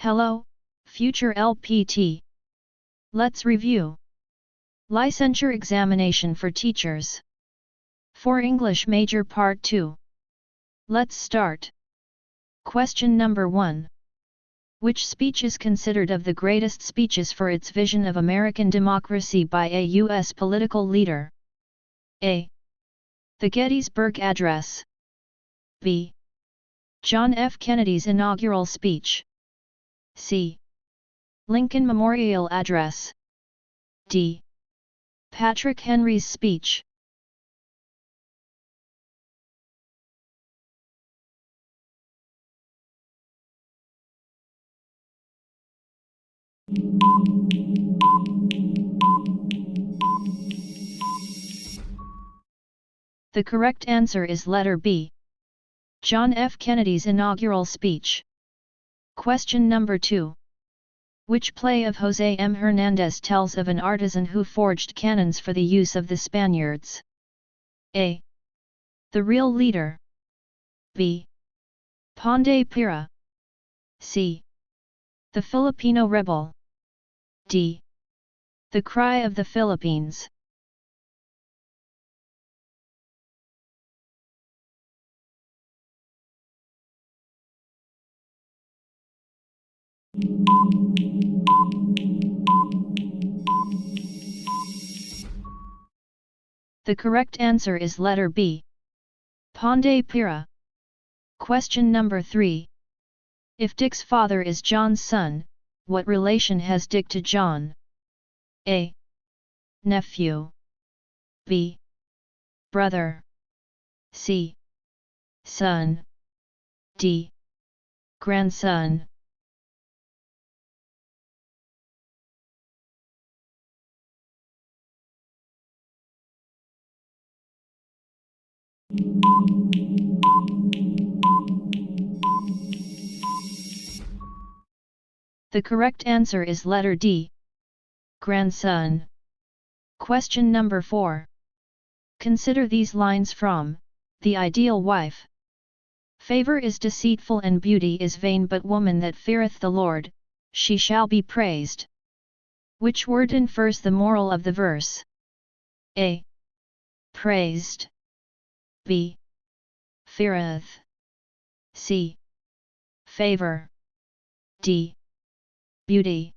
Hello, future LPT. Let's review. Licensure examination for teachers. For English Major Part 2. Let's start. Question number 1. Which speech is considered of the greatest speeches for its vision of American democracy by a U.S. political leader? A. The Gettysburg Address. B. John F. Kennedy's inaugural speech. C. Lincoln Memorial Address. D. Patrick Henry's speech. The correct answer is letter B. John F. Kennedy's inaugural speech. Question number 2. Which play of José M. Hernandez tells of an artisan who forged cannons for the use of the Spaniards? A. The Real Leader. B. Pan de Pira. C. The Filipino Rebel. D. The Cry of the Philippines. The correct answer is letter B. Pan de Pira. Question number 3. If Dick's father is John's son, what relation has Dick to John? A. Nephew. B. Brother. C. Son. D. Grandson. The correct answer is letter D. Grandson. Question number 4. Consider these lines from The Ideal Wife. Favor is deceitful and beauty is vain, but woman that feareth the Lord, she shall be praised. Which word infers the moral of the verse? A. Praised. B. Feareth. C. Favor. D. Beauty.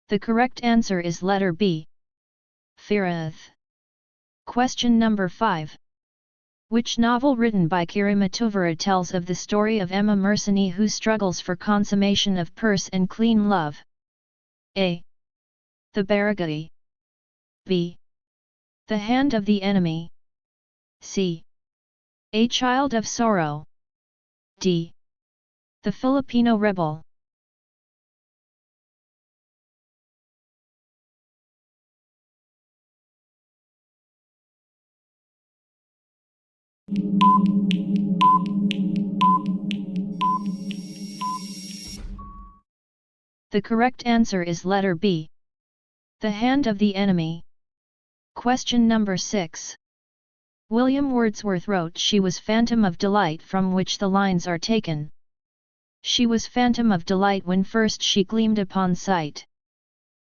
The correct answer is letter B. Feareth. Question number 5. Which novel written by Kerima-Tuvera tells of the story of Emma Mercene who struggles for consummation of purse and clean love? A. The Barangay. B. The Hand of the Enemy. C. A Child of Sorrow. D. The Filipino Rebel. The correct answer is letter B. The Hand of the Enemy. Question number 6. William Wordsworth wrote She was Phantom of Delight, from which the lines are taken. She was phantom of delight when first she gleamed upon sight.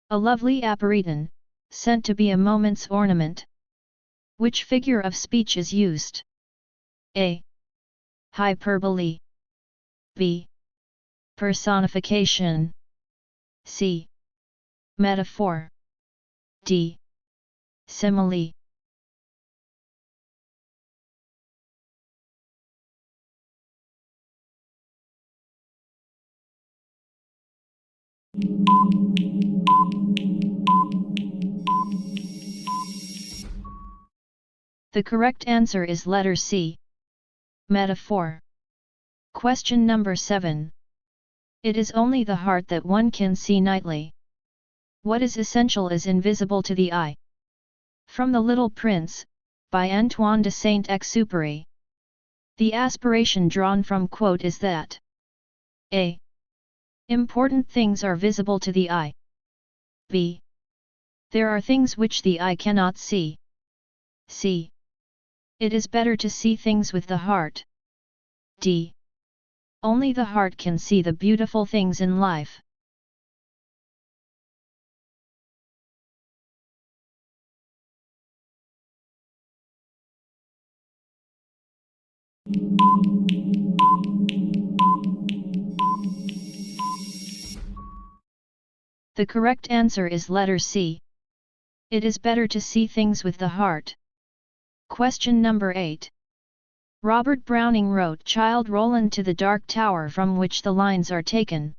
A lovely appariton, sent to be a moment's ornament. Which figure of speech is used? A. Hyperbole. B. Personification. C. Metaphor. D. Simile. The correct answer is letter C. Metaphor. Question number 7. It is only the heart that one can see nightly. What is essential is invisible to the eye. From The Little Prince, by Antoine de Saint-Exupéry. The aspiration drawn from quote is that A. Important things are visible to the eye. B. There are things which the eye cannot see. C. It is better to see things with the heart. D. Only the heart can see the beautiful things in life. The correct answer is letter C. It is better to see things with the heart. Question number 8. Robert Browning wrote Childe Roland to the Dark Tower, from which the lines are taken.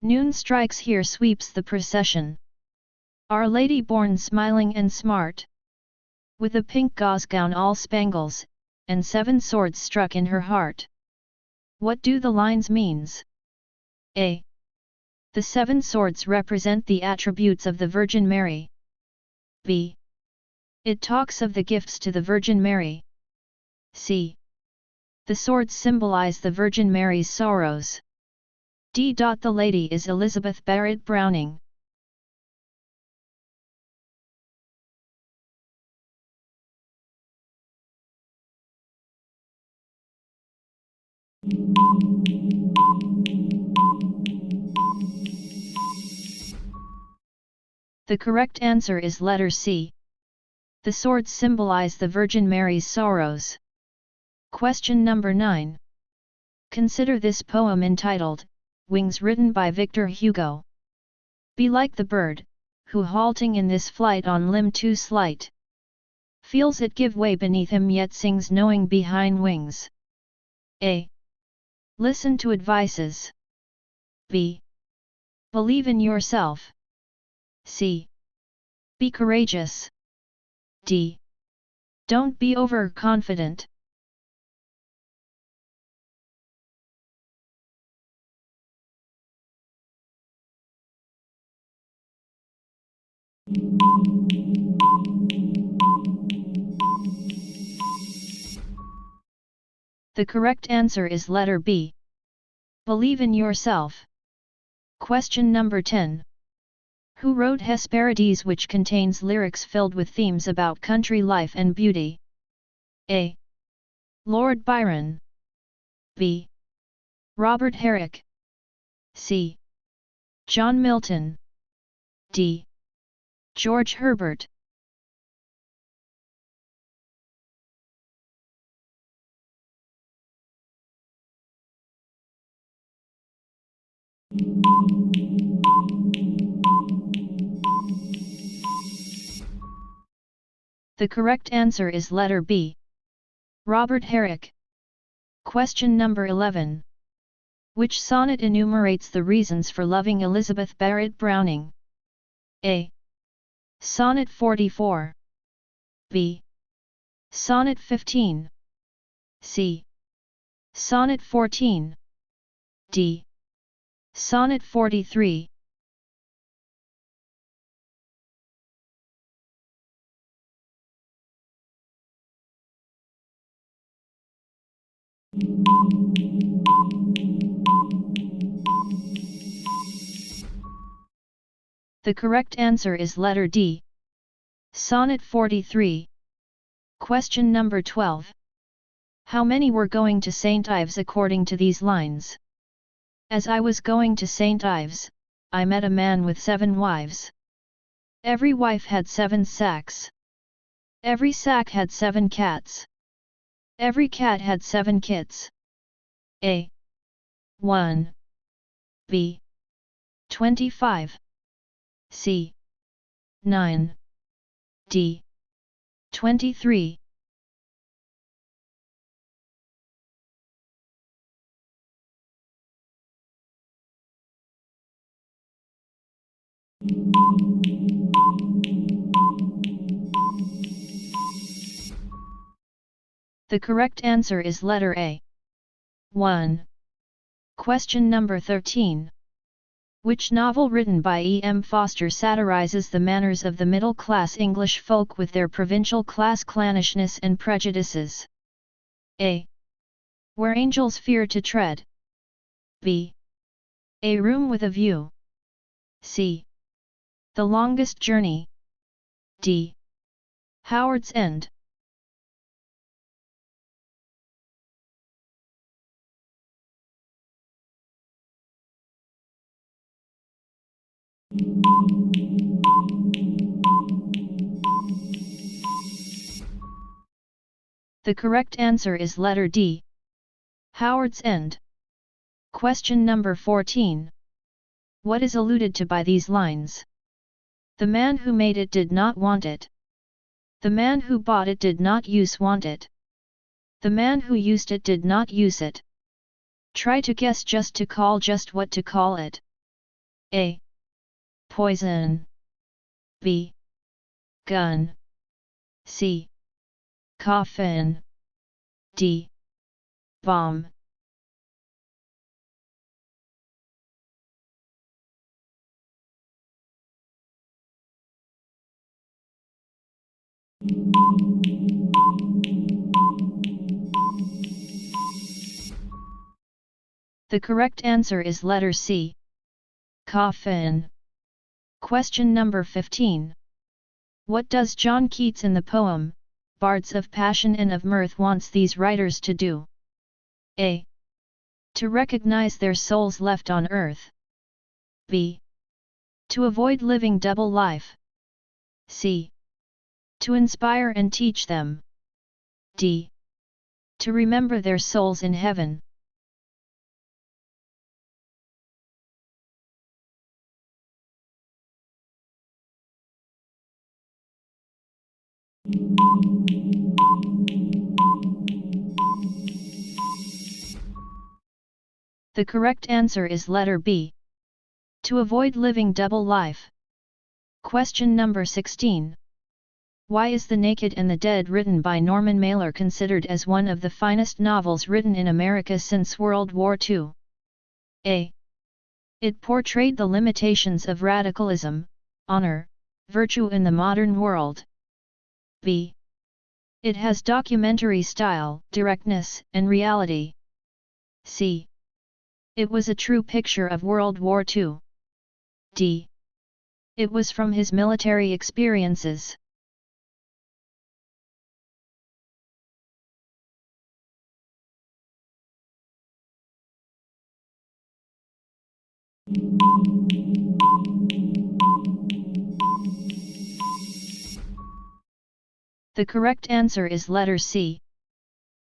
Noon strikes here, sweeps the procession. Our Lady born smiling and smart, with a pink gauze gown all spangles, and 7 swords struck in her heart. What do the lines means? A. The 7 swords represent the attributes of the Virgin Mary. B. It talks of the gifts to the Virgin Mary. C. The swords symbolize the Virgin Mary's sorrows. D. The lady is Elizabeth Barrett Browning. The correct answer is letter C. The swords symbolize the Virgin Mary's sorrows. Question number 9. Consider this poem entitled, Wings, written by Victor Hugo. Be like the bird, who halting in this flight on limb too slight, feels it give way beneath him, yet sings knowing behind wings. A. Listen to advices. B. Believe in yourself. C. Be courageous. D. Don't be overconfident. The correct answer is letter B. Believe in yourself. Question number 10. Who wrote Hesperides, which contains lyrics filled with themes about country life and beauty? A. Lord Byron. B. Robert Herrick. C. John Milton. D. George Herbert. The correct answer is letter B. Robert Herrick. Question number 11. Which sonnet enumerates the reasons for loving Elizabeth Barrett Browning? A. Sonnet 44. B. Sonnet 15. C. Sonnet 14. D. Sonnet 43. The correct answer is letter D. Sonnet 43. Question number 12. How many were going to St. Ives according to these lines? As I was going to St. Ives, I met a man with 7 wives. Every wife had 7 sacks. Every sack had 7 cats. Every cat had 7 kits. A. 1. B. 25. C. 9. D. 23. The correct answer is letter A. 1. Question number 13. Which novel written by E. M. Forster satirizes the manners of the middle-class English folk with their provincial class clannishness and prejudices? A. Where Angels Fear to Tread. B. A room with a view. C. The longest journey. D. Howard's End. The correct answer is letter D. Howard's End. Question number 14. What is alluded to by these lines? The man who made it did not want it. The man who bought it did not want it. The man who used it did not use it. Try to guess just what to call it. A. Poison. B. Gun. C. Coffin. D. Bomb. The correct answer is letter C. Coffin. Question number 15. What does John Keats in the poem, Bards of Passion and of Mirth wants these writers to do? A. To recognize their souls left on earth. B. To avoid living double life. C. To inspire and teach them. D. To remember their souls in heaven. The correct answer is letter B. To avoid living double life. Question number 16. Why is The Naked and the Dead written by Norman Mailer considered as one of the finest novels written in America since World War II? A. It portrayed the limitations of radicalism, honor, virtue in the modern world. B. It has documentary style, directness, and reality. C. It was a true picture of World War II. D. It was from his military experiences. The correct answer is letter C.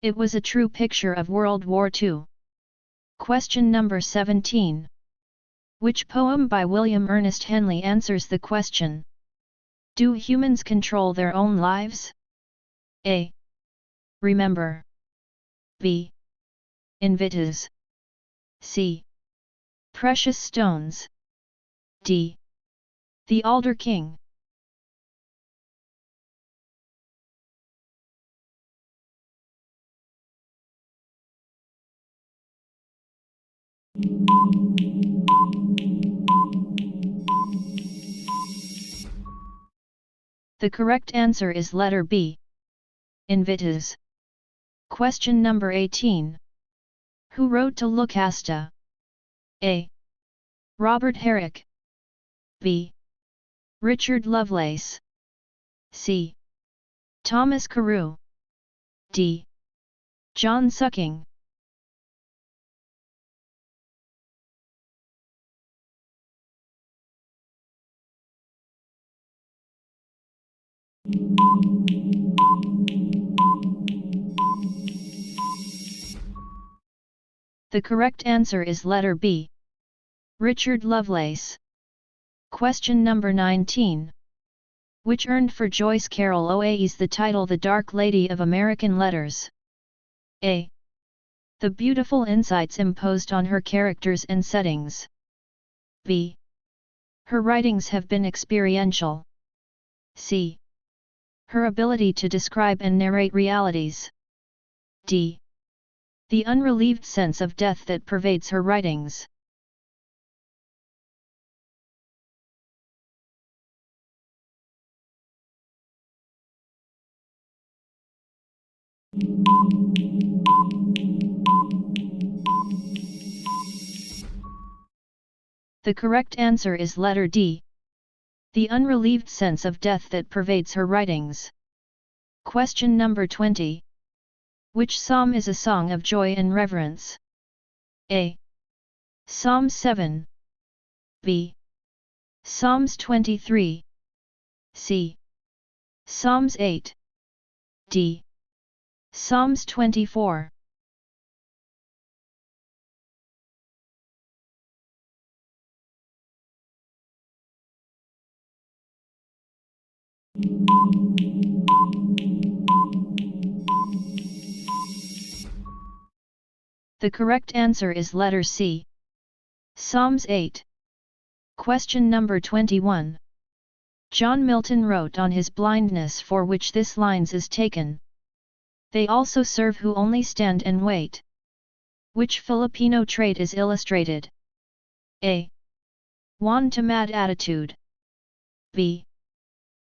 It was a true picture of World War II. Question number 17. Which poem by William Ernest Henley answers the question? Do humans control their own lives? A. Remember. B. Invictus. C. Precious Stones. D. The Alder King. The correct answer is letter B. Invictus. Question number 18. Who wrote To Lucasta? A. Robert Herrick. B. Richard Lovelace. C. Thomas Carew. D. John Sucking. The correct answer is letter B. Richard Lovelace. Question number 19. Which earned for Joyce Carol Oayes the title The Dark Lady of American Letters? A. The beautiful insights imposed on her characters and settings. B. Her writings have been experiential. C. Her ability to describe and narrate realities. D. The unrelieved sense of death that pervades her writings. The correct answer is letter D. The unrelieved sense of death that pervades her writings. Question number 20. Which psalm is a song of joy and reverence? A. Psalm 7. B. Psalms 23. C. Psalms 8. D. Psalms 24. The correct answer is letter C. Psalms 8. Question number 21. John Milton wrote on his blindness for which this lines is taken. They also serve who only stand and wait. Which Filipino trait is illustrated? A. Wan to mad attitude. B.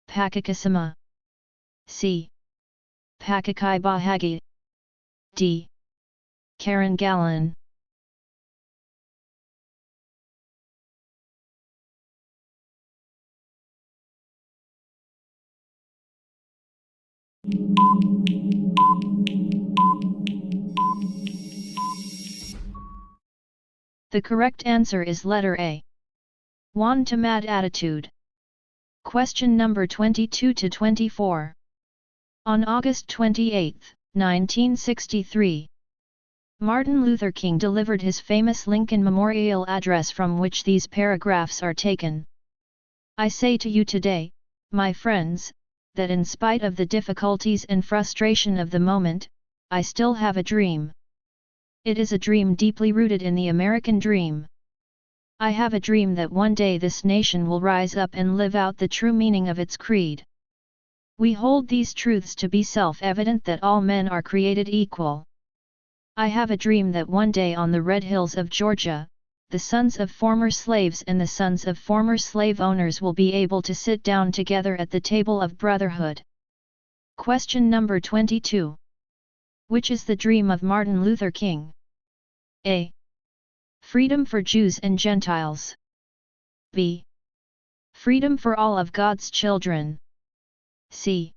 Pakikasama. C. Pakikai bahagi. D. Karangalan. The correct answer is letter A. Wan to mad attitude. Question number 22 to 24. On August 28, 1963, Martin Luther King delivered his famous Lincoln Memorial Address from which these paragraphs are taken. I say to you today, my friends, that in spite of the difficulties and frustration of the moment, I still have a dream. It is a dream deeply rooted in the American dream. I have a dream that one day this nation will rise up and live out the true meaning of its creed. We hold these truths to be self-evident that all men are created equal. I have a dream that one day on the red hills of Georgia, the sons of former slaves and the sons of former slave owners will be able to sit down together at the table of brotherhood. Question number 22. Which is the dream of Martin Luther King? A. Freedom for Jews and Gentiles. B. Freedom for all of God's children. C.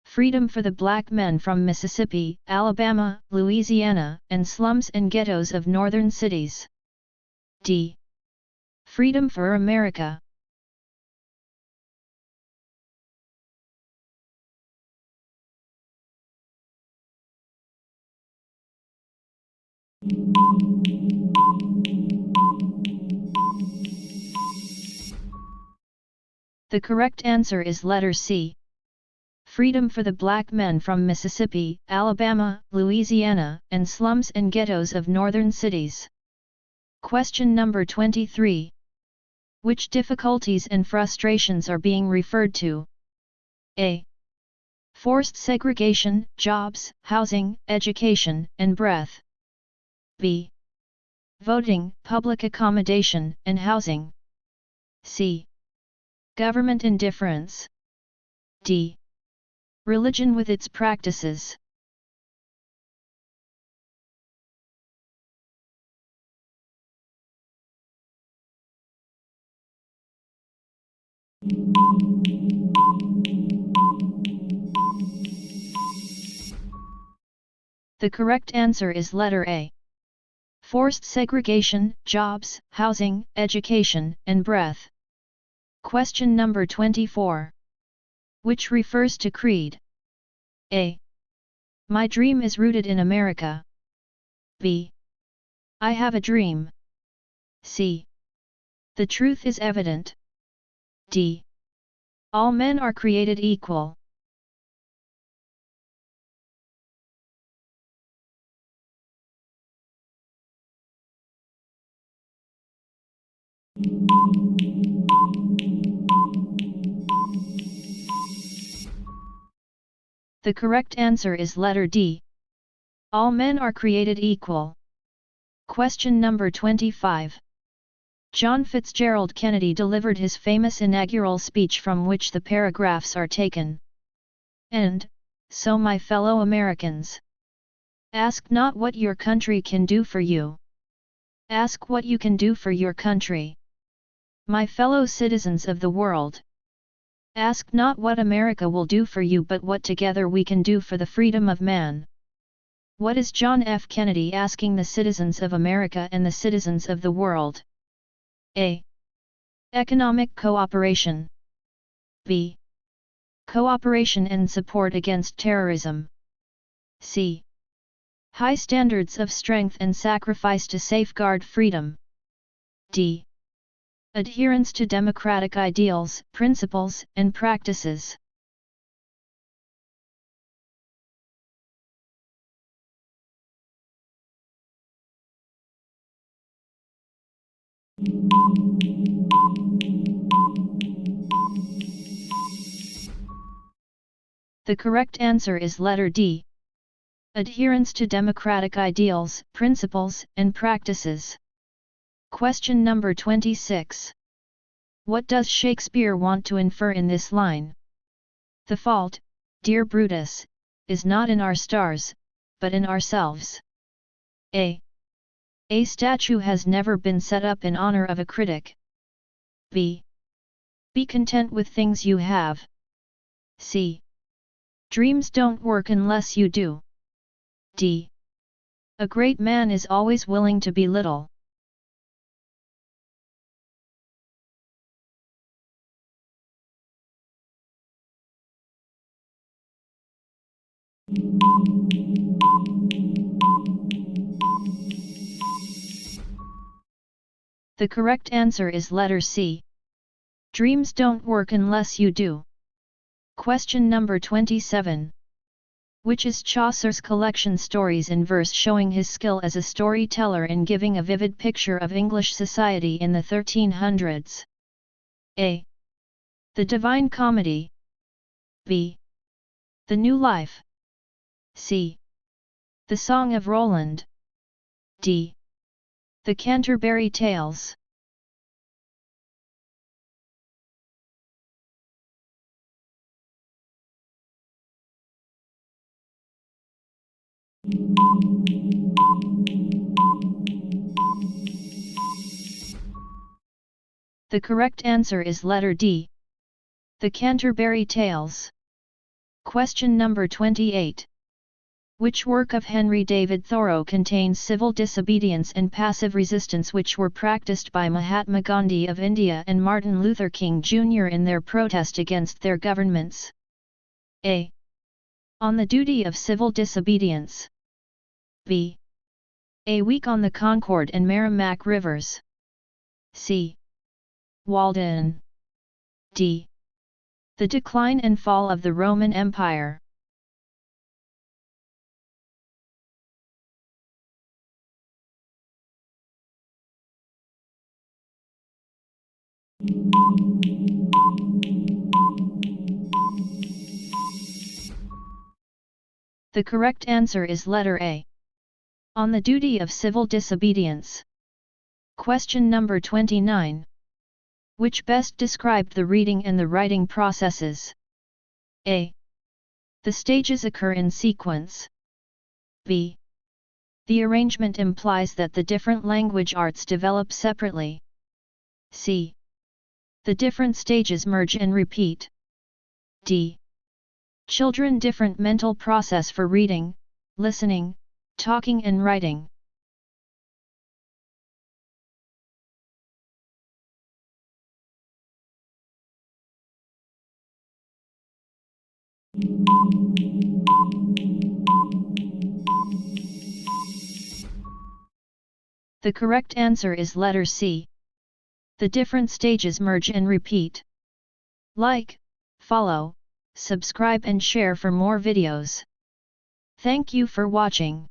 Freedom for the black men from Mississippi, Alabama, Louisiana, and slums and ghettos of northern cities. D. Freedom for America. The correct answer is letter C. Freedom for the black men from Mississippi, Alabama, Louisiana, and slums and ghettos of northern cities. Question number 23. Which difficulties and frustrations are being referred to? A. Forced segregation, jobs, housing, education, and breath. B. Voting, public accommodation, and housing. C. Government indifference. D. Religion with its practices. The correct answer is letter A. Forced segregation, jobs, housing, education, and breath. Question number 24. Which refers to creed? A. My dream is rooted in America. B. I have a dream. C. The truth is evident. D. All men are created equal. The correct answer is letter D. All men are created equal. Question number 25. John Fitzgerald Kennedy delivered his famous inaugural speech from which the paragraphs are taken. And, so my fellow Americans, ask not what your country can do for you. Ask what you can do for your country. My fellow citizens of the world, ask not what America will do for you but what together we can do for the freedom of man. What is John F. Kennedy asking the citizens of America and the citizens of the world? A. Economic cooperation. B. Cooperation and support against terrorism. C. High standards of strength and sacrifice to safeguard freedom. D. Adherence to democratic ideals, principles, and practices. The correct answer is letter D. Adherence to democratic ideals, principles, and practices. Question number 26. What does Shakespeare want to infer in this line? The fault, dear Brutus, is not in our stars, but in ourselves. A. A statue has never been set up in honor of a critic. B. Be content with things you have. C. Dreams don't work unless you do. D. A great man is always willing to be little. The correct answer is letter C. Dreams don't work unless you do. Question number 27. Which is Chaucer's collection stories in verse showing his skill as a storyteller in giving a vivid picture of English society in the 1300s? A. The Divine Comedy. B. The New Life. C. The Song of Roland. D. The Canterbury Tales. The correct answer is letter D. The Canterbury Tales. Question number 28. Which work of Henry David Thoreau contains civil disobedience and passive resistance which were practiced by Mahatma Gandhi of India and Martin Luther King Jr. in their protest against their governments? A. On the Duty of Civil Disobedience. B. A Week on the Concord and Merrimack Rivers. C. Walden. D. The Decline and Fall of the Roman Empire. The correct answer is letter A. On the Duty of Civil Disobedience. Question number 29. Which best described the reading and the writing processes? A. The stages occur in sequence. B. The arrangement implies that the different language arts develop separately. C. The different stages merge and repeat. D. Children different mental process for reading, listening, talking and writing. The correct answer is letter C. The different stages merge and repeat. Like, follow, subscribe and share for more videos. Thank you for watching.